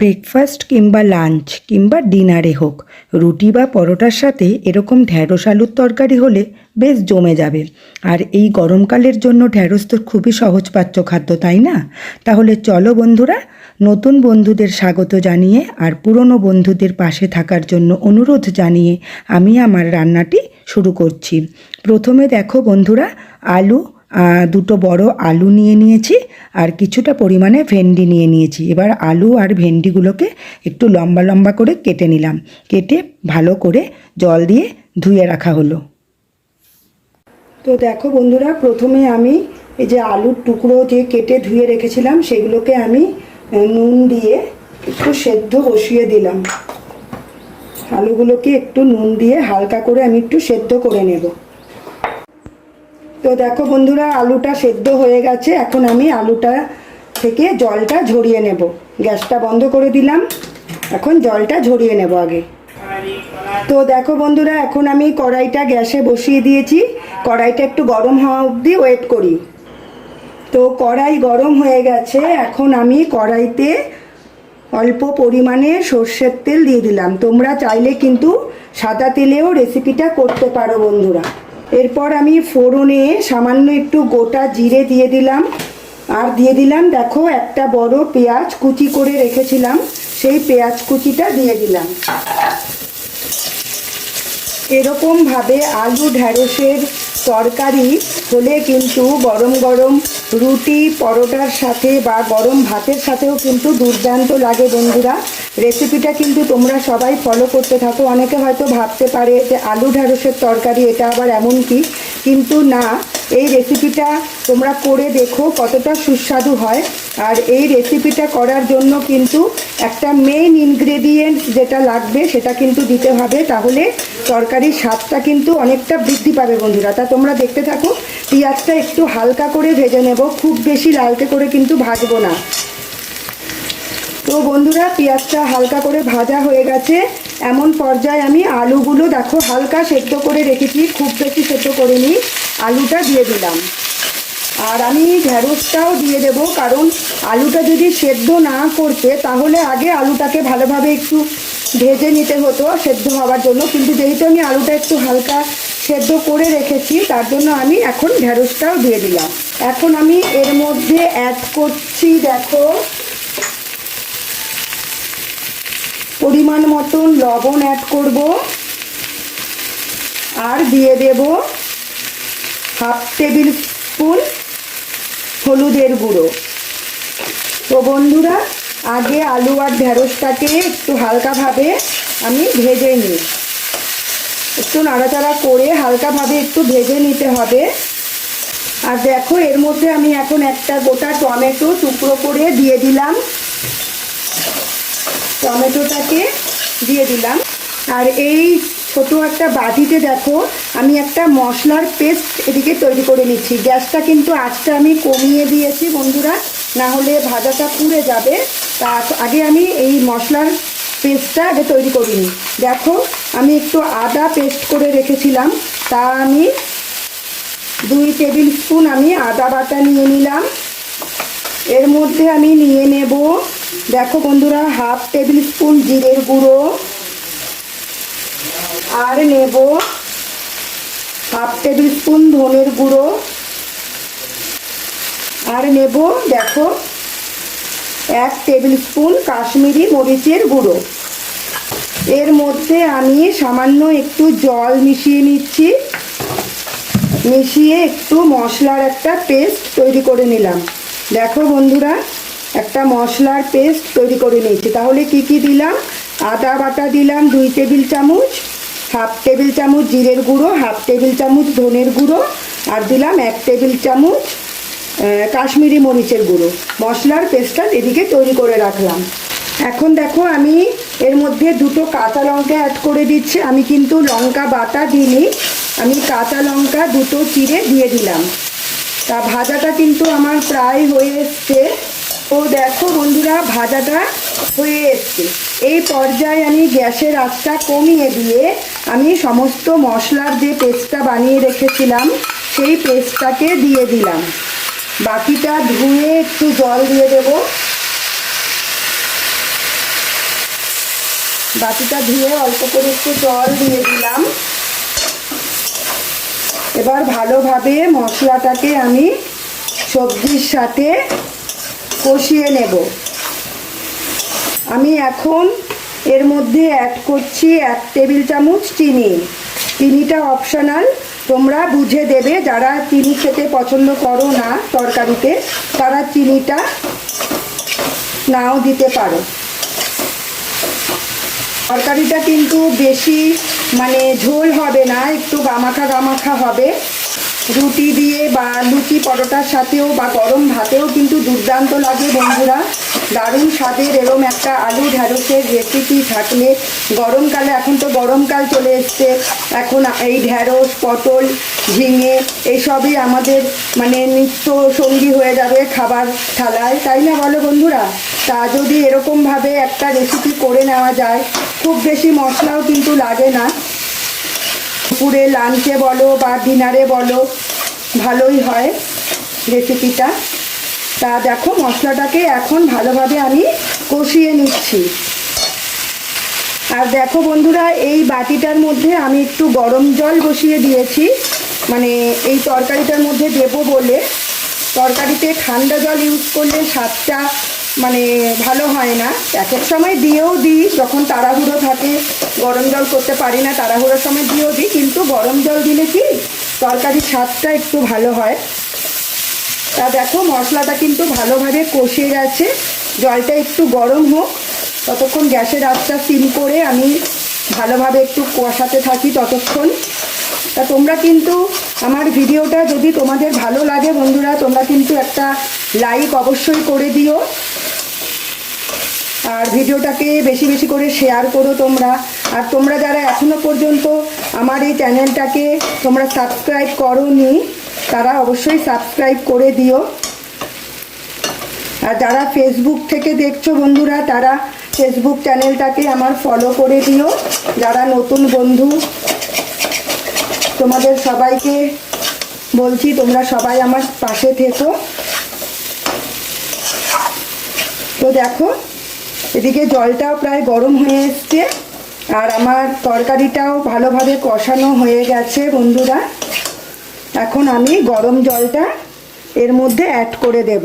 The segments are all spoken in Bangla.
ব্রেকফাস্ট কিংবা লাঞ্চ কিংবা ডিনারে হোক, রুটি বা পরোটার সাথে এরকম ঢ্যাঁড়স আলুর তরকারি হলে বেশ জমে যাবে। আর এই গরমকালের জন্য ঢ্যাঁড়স তো খুবই সহজপাচ্য খাদ্য, তাই না? তাহলে চলো বন্ধুরা, নতুন বন্ধুদের স্বাগত জানিয়ে আর পুরনো বন্ধুদের পাশে থাকার জন্য অনুরোধ জানিয়ে আমি আমার রান্নাটি শুরু করছি। প্রথমে দেখো বন্ধুরা, দুটো বড় আলু নিয়ে নিয়েছি আর কিছুটা পরিমাণে ভেন্ডি নিয়ে নিয়েছি। এবার আলু আর ভেন্ডিগুলোকে একটু লম্বা লম্বা করে কেটে নিলাম। কেটে ভালো করে জল দিয়ে ধুয়ে রাখা হলো। তো দেখো বন্ধুরা, প্রথমে আমি এই যে আলুর টুকরো যে কেটে ধুয়ে রেখেছিলাম সেগুলোকে আমি নুন দিয়ে একটু সেদ্ধ বসিয়ে দিলাম। আলুগুলোকে একটু নুন দিয়ে হালকা করে আমি একটু সেদ্ধ করে নেব। তো দেখো বন্ধুরা, আলুটা সেদ্ধ হয়ে গেছে। এখন আমি আলুটা থেকে জলটা ঝরিয়ে নেব। গ্যাসটা বন্ধ করে দিলাম, এখন জলটা ঝরিয়ে নেব আগে। তো দেখো বন্ধুরা, এখন আমি কড়াইটা গ্যাসে বসিয়ে দিয়েছি। কড়াইটা একটু গরম হওয়া অবধি ওয়েট করি। তো কড়াই গরম হয়ে গেছে। এখন আমি কড়াইতে অল্প পরিমাণে সর্ষের তেল দিয়ে দিলাম। তোমরা চাইলে কিন্তু সাদা তেলেও রেসিপিটা করতে পারো বন্ধুরা। এরপর আমি ফোড়নে সামান্য একটু গোটা জিরে দিয়ে দিলাম। আর দিয়ে দিলাম দেখো একটা বড় পেঁয়াজ কুচি করে রেখেছিলাম, সেই পেঁয়াজ কুচিটা দিয়ে দিলাম। এরকমভাবে আলু ঢ্যাঁড়সের তরকারি হলে কিন্তু গরম গরম রুটি পরোটার সাথে বা গরম ভাতের সাথেও কিন্তু দুর্দান্ত লাগে বন্ধুরা। রেসিপিটা কিন্তু তোমরা সবাই ফলো করতে থাকো। অনেকে হয়তো ভাবতে পারে যে আলু ঢ্যাঁড়সের তরকারি এটা আবার এমন কি, কিন্তু না, এই রেসিপিটা তোমরা করে দেখো কতটা সুস্বাদু হয়। আর এই রেসিপিটা করার জন্য কিন্তু একটা মেইন ইনগ্রেডিয়েন্ট যেটা লাগবে সেটা কিন্তু দিতে হবে, তাহলে তরকারির স্বাদটা কিন্তু অনেকটা বৃদ্ধি পাবে বন্ধুরা। তা তোমরা দেখতে থাকো। পেঁয়াজটা একটু হালকা করে ভেজে নেব, খুব বেশি লালচে করে কিন্তু ভাজবো না। তো বন্ধুরা, পেঁয়াজটা হালকা করে ভাজা হয়ে গেছে। এমন পর্যায়ে আমি আলুগুলো দেখো হালকা সেদ্ধ করে রেখেছি, খুব বেশি সেদ্ধ করিনি। আলুটা দিয়ে দিলাম। আর আমি ঢ্যাঁড়সটাও দিয়ে দেব, কারণ আলুটা যদি সেদ্ধ না করতে তাহলে আগে আলুটাকে ভালোভাবে একটু ভেজে নিতে হতো সেদ্ধ হওয়ার জন্য। কিন্তু যেহেতু আমি আলুটা একটু হালকা সেদ্ধ করে রেখেছি, তার জন্য আমি এখন ঢ্যাঁড়সটাও দিয়ে দিলাম। এখন আমি এর মধ্যে অ্যাড করছি দেখো পরিমাণ মতন লবণ অ্যাড করব। আর দিয়ে দেব হাফ টেবিল স্পুন হলুদের গুঁড়ো। তো বন্ধুরা, আগে আলু আর ঢ্যাঁড়সটাকে একটু হালকাভাবে আমি ভেজে নিই। একটু নাড়াচাড়া করে হালকাভাবে একটু ভেজে নিতে হবে। আর দেখো এর মধ্যে আমি এখন একটা গোটা টমেটো টুকরো করে দিয়ে দিলাম। টমেটোটাকে দিয়ে দিলাম। আর এই ছোট একটা বাটিতে দেখো আমি একটা মশলার পেস্ট এদিকে তৈরি করে নিচ্ছি। গ্যাসটা কিন্তু আঁচটা আমি কমিয়ে দিয়েছি বন্ধুরা, না হলে ভাজাটা পুড়ে যাবে। তা আগে আমি এই মশলার পেস্টটা আগে তৈরি করে নিই। দেখো আমি একটু আদা পেস্ট করে রেখেছিলাম, তা আমি 2 টেবিল স্পুন আমি আদা বাটা নিয়ে নিলাম। এর মধ্যে আমি নিয়ে নেব দেখো বন্ধুরা হাফ টেবিল স্পুন জিরের গুঁড়ো। আর নেব হাফ টেবিল স্পুন ধনের গুঁড়ো। আর নেব দেখো 1 টেবিল স্পুন কাশ্মীরি মরিচের গুঁড়ো। এর মধ্যে আমি সামান্য একটু জল মিশিয়ে নিচ্ছি। মিশিয়ে একটু মশলার একটা পেস্ট তৈরি করে নিলাম। দেখো বন্ধুরা, একটা মশলার পেস্ট তৈরি করে নিয়েছি। তাহলে কি কি দিলাম? আদা বাটা দিলাম 2 টেবিল চামচ, হাফ টেবিল চামচ জিরের গুঁড়ো, হাফ টেবিল চামচ ধনের গুঁড়ো, আর দিলাম 1 টেবিল চামচ কাশ্মীরি মরিচের গুঁড়ো। মশলার পেস্টটা এদিকে তৈরি করে রাখলাম। এখন দেখো আমি এর মধ্যে 2টো কাঁচা লঙ্কা অ্যাড করে দিচ্ছি। আমি কিন্তু লঙ্কা বাটা দিইনি, আমি কাঁচা লঙ্কা 2টো চিড়ে দিয়ে দিলাম। তা ভাজাটা কিন্তু আমার প্রায় হয়ে এসছে। তো দেখো বন্ধুরা, ভাজাটা হয়ে এসছে। এই পর্যায়ে আমি গ্যাসের আঁচটা কমিয়ে দিয়ে আমি সমস্ত মশলার যে পেস্টটা বানিয়ে রেখেছিলাম সেই পেস্টটাকে দিয়ে দিলাম। বাকিটা ধুয়ে একটু জল দিয়ে দেব। বাটিটা ধুয়ে অল্প করে একটু জল দিয়ে দিলাম। এবার ভালোভাবে মশলাটাকে আমি সবজির সাথে কষিয়ে নেব। আমি এখন এর মধ্যে অ্যাড করছি 1 টেবিল চামচ চিনি। চিনিটা অপশনাল, তোমরা বুঝে দেবে। যারা চিনি খেতে পছন্দ করো না তরকারিতে, তারা চিনিটা নাও দিতে পারো। তরকারিটা কিন্তু বেশি ঝোল হবে না, একটু গামাখা গামাখা হবে। রুটি দিয়ে বা লুচি পরোটার সাথেও বা গরম ভাতেও কিন্তু দুর্দান্ত লাগে বন্ধুরা। দারুণ স্বাদের এরম একটা আলু ঢ্যাঁড়সের রেসিপি থাকলে গরমকালে, এখন তো গরমকাল চলে এসছে, এখন এই ঢ্যাঁড়স, পটল, ঝিঙে এইসবই আমাদের নিত্য সঙ্গী হয়ে যাবে খাবার থালায়, তাই না বলো বন্ধুরা? তা যদি এরকমভাবে একটা রেসিপি করে নেওয়া যায়, খুব বেশি মশলাও কিন্তু লাগে না। দুপুরে লাঞ্চে বলো বা ডিনারে বলো, ভালোই হয় রেসিপিটা। তা দেখো মশলাটাকে এখন ভালোভাবে আমি কষিয়ে নিচ্ছি। আর দেখো বন্ধুরা, এই বাটিটার মধ্যে আমি একটু গরম জল বসিয়ে দিয়েছি, এই তরকারিটার মধ্যে দেবো বলে। তরকারিতে ঠান্ডা জল ইউজ করলে স্বাদটা ভালো হয় না। এক এক সময় দিয়েও দিই, যখন তাড়াহুড়ো থাকে গরম জল করতে পারি না, তাড়াহুড়োর সময় দিয়েও দিই, কিন্তু গরম জল দিলে কি তরকারির স্বাদটা একটু ভালো হয়। তা দেখো মশলাটা কিন্তু ভালোভাবে কষে গেছে। জলটা একটু গরম হোক, ততক্ষণ গ্যাসের আঁচটা সিম করে আমি ভালোভাবে একটু কষাতে থাকি ততক্ষণ। তা তোমরা কিন্তু আমার ভিডিওটা যদি তোমাদের ভালো লাগে বন্ধুরা, তোমরা কিন্তু একটা লাইক অবশ্যই করে দিও। আর ভিডিওটাকে বেশি বেশি করে শেয়ার করো তোমরা। আর তোমরা যারা এখনো পর্যন্ত আমার এই চ্যানেলটাকে তোমরা সাবস্ক্রাইব করোনি, তারা অবশ্যই সাবস্ক্রাইব করে দিও। আর যারা ফেসবুক থেকে দেখছো বন্ধুরা, তারা ফেসবুক চ্যানেলটাকে আমার ফলো করে দিও। যারা নতুন বন্ধু, তোমাদের সবাইকে বলছি তোমরা সবাই আমার পাশে থেকো। তো দেখো এদিকে জলটাও প্রায় গরম হয়ে এসছে, আর আমার তরকারিটাও ভালোভাবে কষানো হয়ে গেছে বন্ধুরা। এখন আমি গরম জলটা এর মধ্যে অ্যাড করে দেব।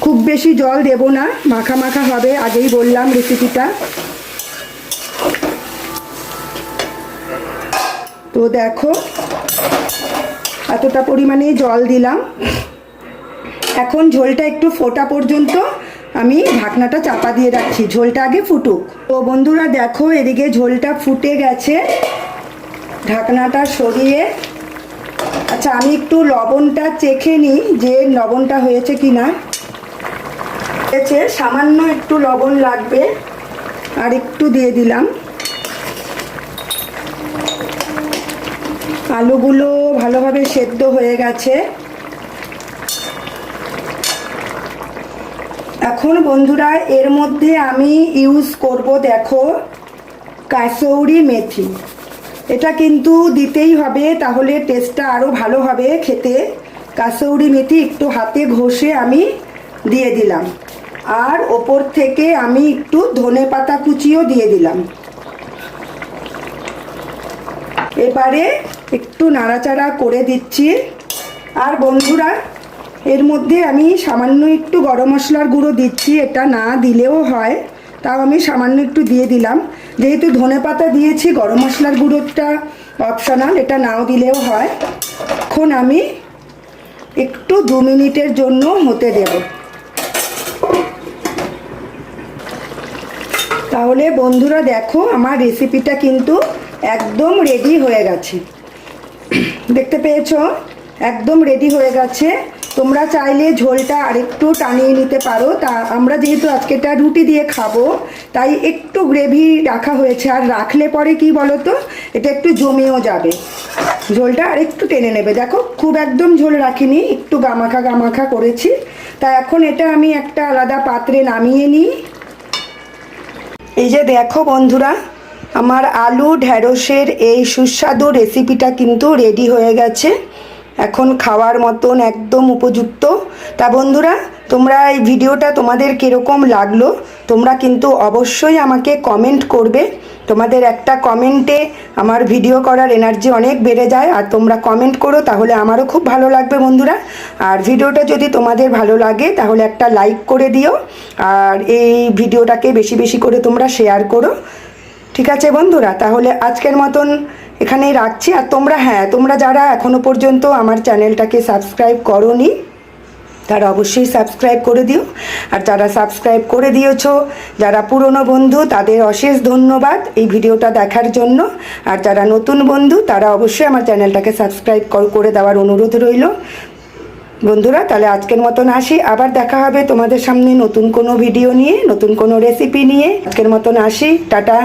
খুব বেশি জল দেব না, মাখা মাখা হবে, আগেই বললাম রেসিপিটা। তো দেখো এতটা পরিমাণে জল দিলাম। এখন ঝোলটা একটু ফোটা পর্যন্ত আমি ঢাকনাটা চাপা দিয়ে রাখছি, ঝোলটা আগে ফুটুক। তো বন্ধুরা দেখো এদিকে ঝোলটা ফুটে গেছে, ঢাকনাটা সরিয়ে। আচ্ছা আমি একটু লবণটা চেখে নিই যে লবণটা হয়েছে কি না। হয়েছে, সামান্য একটু লবণ লাগবে, আর একটু দিয়ে দিলাম। আলুগুলো ভালোভাবে সেদ্ধ হয়ে গেছে। এখন বন্ধুরা এর মধ্যে আমি ইউজ করব দেখো কাসৌরি মেথি। এটা কিন্তু দিতেই হবে, তাহলে টেস্টটা আরও ভালো হবে খেতে। কাসৌরি মেথি একটু হাতে ঘষে আমি দিয়ে দিলাম, আর ওপর থেকে আমি একটু ধনেপাতা কুচিও দিয়ে দিলাম। এবারে একটু নাড়াচাড়া করে দিচ্ছি। আর বন্ধুরা এর মধ্যে আমি সামান্য একটু গরম মশলার গুঁড়ো দিচ্ছি, এটা না দিলেও হয়, তাও আমি সামান্য একটু দিয়ে দিলাম। যেহেতু ধনেপাতা দিয়েছি, গরম মশলার গুঁড়োটা অপশনাল, এটা নাও দিলেও হয়। এখন আমি একটু 2 মিনিটের জন্য হতে দেব। তাহলে বন্ধুরা দেখো আমার রেসিপিটা কিন্তু একদম রেডি হয়ে গেছে। দেখতে পেয়েছো একদম রেডি হয়ে গেছে। তোমরা চাইলে ঝোলটা আরেকটু টানিয়ে নিতে পারো। তা আমরা যেহেতু আজকেটা রুটি দিয়ে খাবো, তাই একটু গ্রেভি রাখা হয়েছে। আর রাখলে পরে কি বলো তো, এটা একটু জমেও যাবে, ঝোলটা আরেকটু টেনে নেবে। দেখো খুব একদম ঝোল রাখিনি, একটু গামাখা গামাখা করেছি। তা এখন এটা আমি একটা আলাদা পাত্রে নামিয়ে নিই। এই যে দেখো বন্ধুরা, আমার আলু ঢ্যাঁড়সের এই সুস্বাদু রেসিপিটা কিন্তু রেডি হয়ে গেছে, এখন খাওয়ার মতন একদম উপযুক্ত। তা বন্ধুরা তোমরা এই ভিডিওটা তোমাদের কীরকম লাগলো তোমরা কিন্তু অবশ্যই আমাকে কমেন্ট করবে। তোমাদের একটা কমেন্টে আমার ভিডিও করার এনার্জি অনেক বেড়ে যায়, আর তোমরা কমেন্ট করো তাহলে আমারও খুব ভালো লাগবে বন্ধুরা। আর ভিডিওটা যদি তোমাদের ভালো লাগে তাহলে একটা লাইক করে দিও, আর এই ভিডিওটাকে বেশি বেশি করে তোমরা শেয়ার করো। ঠিক আছে বন্ধুরা, তাহলে আজকের মতন এখানেই রাখছি। আর তোমরা যারা এখনো পর্যন্ত আমার চ্যানেলটাকে সাবস্ক্রাইব করোনি তারা অবশ্যই সাবস্ক্রাইব করে দিও, আর যারা সাবস্ক্রাইব করে দিয়েছো, যারা পুরনো বন্ধু, তাদের অশেষ ধন্যবাদ এই ভিডিওটা দেখার জন্য। আর যারা নতুন বন্ধু তারা অবশ্যই আমার চ্যানেলটাকে সাবস্ক্রাইব করে দেওয়ার অনুরোধ রইল বন্ধুরা। তাহলে আজকের মতন আসি, আবার দেখা হবে তোমাদের সামনে নতুন কোনো ভিডিও নিয়ে, নতুন কোনো রেসিপি নিয়ে। আজকের মতন আসি, টাটা।